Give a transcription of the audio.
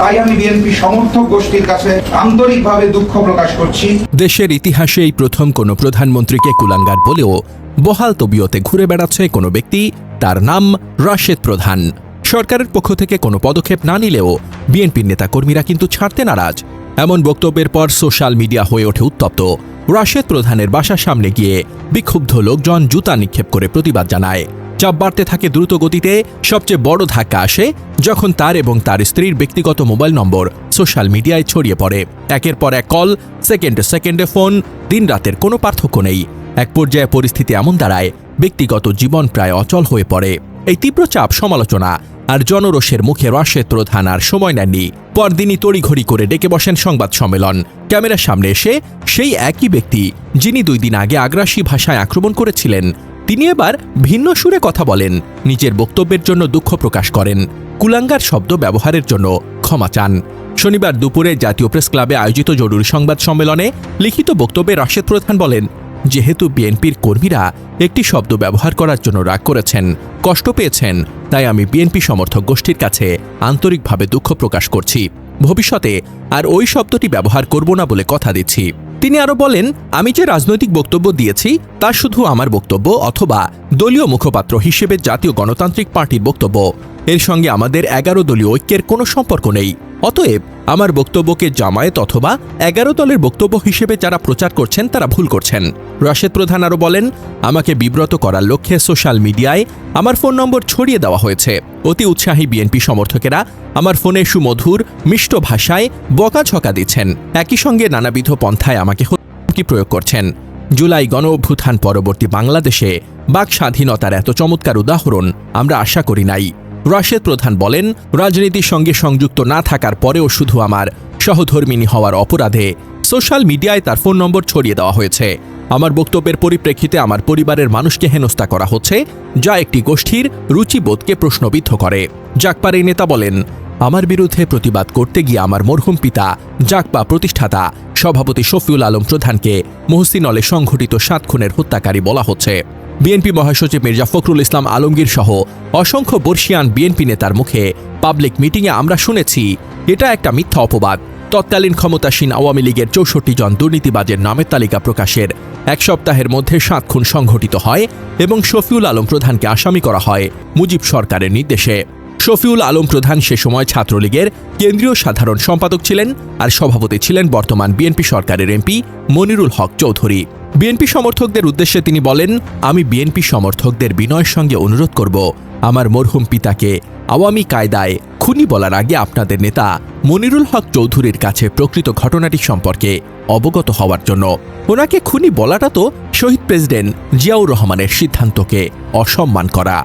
তাই আমি বিএনপি সমর্থক গোষ্ঠীর কাছে আন্তরিকভাবে দুঃখ প্রকাশ করছি। দেশের ইতিহাসে এই প্রথম কোনো প্রধানমন্ত্রীকে কুলাঙ্গার বলেও বহাল তবিয়তে ঘুরে বেড়াচ্ছে কোনো ব্যক্তি, তার নাম রাশেদ প্রধান। সরকারের পক্ষ থেকে কোনো পদক্ষেপ না নিলেও বিএনপির নেতাকর্মীরা কিন্তু ছাড়তে নারাজ। এমন বক্তব্যের পর সোশ্যাল মিডিয়া হয়ে ওঠে উত্তপ্ত। রাশেদ প্রধানের বাসার সামনে গিয়ে বিক্ষুব্ধ লোকজন জুতা নিক্ষেপ করে প্রতিবাদ জানায়। চাপ বাড়তে থাকে দ্রুত গতিতে। সবচেয়ে বড় ধাক্কা আসে যখন তার এবং তার স্ত্রীর ব্যক্তিগত মোবাইল নম্বর সোশ্যাল মিডিয়ায় ছড়িয়ে পড়ে। একের পর এক কল, সেকেন্ডে সেকেন্ডে ফোন, দিন রাতের কোনো পার্থক্য নেই। এক পর্যায়ে পরিস্থিতি এমন দাঁড়ায় ব্যক্তিগত জীবন প্রায় অচল হয়ে পড়ে। এই তীব্র চাপ, সমালোচনা আর জনরোষের মুখে রাশেদ প্রধান আর সময় নেননি। পরদিনই তড়িঘড়ি করে ডেকে বসেন সংবাদ সম্মেলন। ক্যামেরার সামনে এসে সেই একই ব্যক্তি যিনি 2 দিন আগে আগ্রাসী ভাষায় আক্রমণ করেছিলেন, তিনি এবার ভিন্ন সুরে কথা বলেন, নিজের বক্তব্যের জন্য দুঃখ প্রকাশ করেন, কুলাঙ্গার শব্দ ব্যবহারের জন্য ক্ষমা চান। শনিবার দুপুরে জাতীয় প্রেস ক্লাবে আয়োজিত জরুরি সংবাদ সম্মেলনে লিখিত বক্তব্যে রাশেদ প্রধান বলেন, যেহেতু বিএনপির কর্মীরা একটি শব্দ ব্যবহার করার জন্য রাগ করেছেন, কষ্ট পেয়েছেন, তাই আমি বিএনপি সমর্থক গোষ্ঠীর কাছে আন্তরিকভাবে দুঃখ প্রকাশ করছি। ভবিষ্যতে আর ওই শব্দটি ব্যবহার করব না বলে কথা দিচ্ছি। তিনি আরও বলেন, আমি যে রাজনৈতিক বক্তব্য দিয়েছি তা শুধু আমার বক্তব্য অথবা দলীয় মুখপাত্র হিসেবে জাতীয় গণতান্ত্রিক পার্টির বক্তব্য। এর সঙ্গে আমাদের 11 দলীয় ঐক্যের কোনো সম্পর্ক নেই। অতএব আমার বক্তব্যকে জামায়াত অথবা 11 দলের বক্তব্য হিসেবে যারা প্রচার করছেন তারা ভুল করছেন। রাশেদ প্রধান আরও বলেন, আমাকে বিব্রত করার লক্ষ্যে সোশ্যাল মিডিয়ায় আমার ফোন নম্বর ছড়িয়ে দেওয়া হয়েছে। অতি উৎসাহী বিএনপি সমর্থকেরা আমার ফোনে সুমধুর মিষ্ট ভাষায় বকাঝকা দিচ্ছেন, একই সঙ্গে নানাবিধ পন্থায় আমাকে হুমকি প্রয়োগ করছেন। জুলাই গণ অভ্যুত্থান পরবর্তী বাংলাদেশে বাক স্বাধীনতার এত চমৎকার উদাহরণ আমরা আশা করি নাই। রাশেদ প্রধান বলেন, রাজনীতির সঙ্গে সংযুক্ত না থাকার পরেও শুধু আমার সহধর্মিণী হওয়ার অপরাধে সোশ্যাল মিডিয়ায় তার ফোন নম্বর ছড়িয়ে দেওয়া হয়েছে। আমার বক্তব্যের পরিপ্রেক্ষিতে আমার পরিবারের মানুষকে হেনস্থা করা হচ্ছে, যা একটি গোষ্ঠীর রুচিবোধকে প্রশ্নবিদ্ধ করে। জাগপার এই নেতা বলেন, আমার বিরুদ্ধে প্রতিবাদ করতে গিয়ে আমার মরহুম পিতা জাগপা প্রতিষ্ঠাতা সভাপতি শফিউল আলম প্রধানকে মহসিনলে সংঘটিত 7 খুনের হত্যাকারী বলা হচ্ছে। বিএনপি মহাসচিব মির্জা ফখরুল ইসলাম আলমগীর সহ অসংখ্য বর্ষিয়ান বিএনপি নেতার মুখে পাবলিক মিটিংয়ে আমরা শুনেছি এটা একটা মিথ্যা অপবাদ। তৎকালীন ক্ষমতাসীন আওয়ামী লীগের 64 জন দুর্নীতিবাজের নামের তালিকা প্রকাশের 1 সপ্তাহের মধ্যে 7 খুন সংঘটিত হয় এবং শফিউল আলম প্রধানকে আসামি করা হয় মুজিব সরকারের নির্দেশে। শফিউল আলম প্রধান সে সময় ছাত্রলীগের কেন্দ্রীয় সাধারণ সম্পাদক ছিলেন আর সভাপতি ছিলেন বর্তমান বিএনপি সরকারের এমপি মনিরুল হক চৌধুরী। বিএনপি সমর্থকদের উদ্দেশ্যে তিনি বলেন, আমি বিএনপি সমর্থকদের বিনয়ের সঙ্গে অনুরোধ করব, আমার মরহুম পিতাকে আওয়ামী কায়দায় খুনি বলার আগে আপনাদের নেতা মনিরুল হক চৌধুরীর কাছে প্রকৃত ঘটনাটি সম্পর্কে অবগত হওয়ার জন্য। ওনাকে খুনি বলাটা তো শহীদ প্রেসিডেন্ট জিয়াউর রহমানের সিদ্ধান্তকে অসম্মান করা।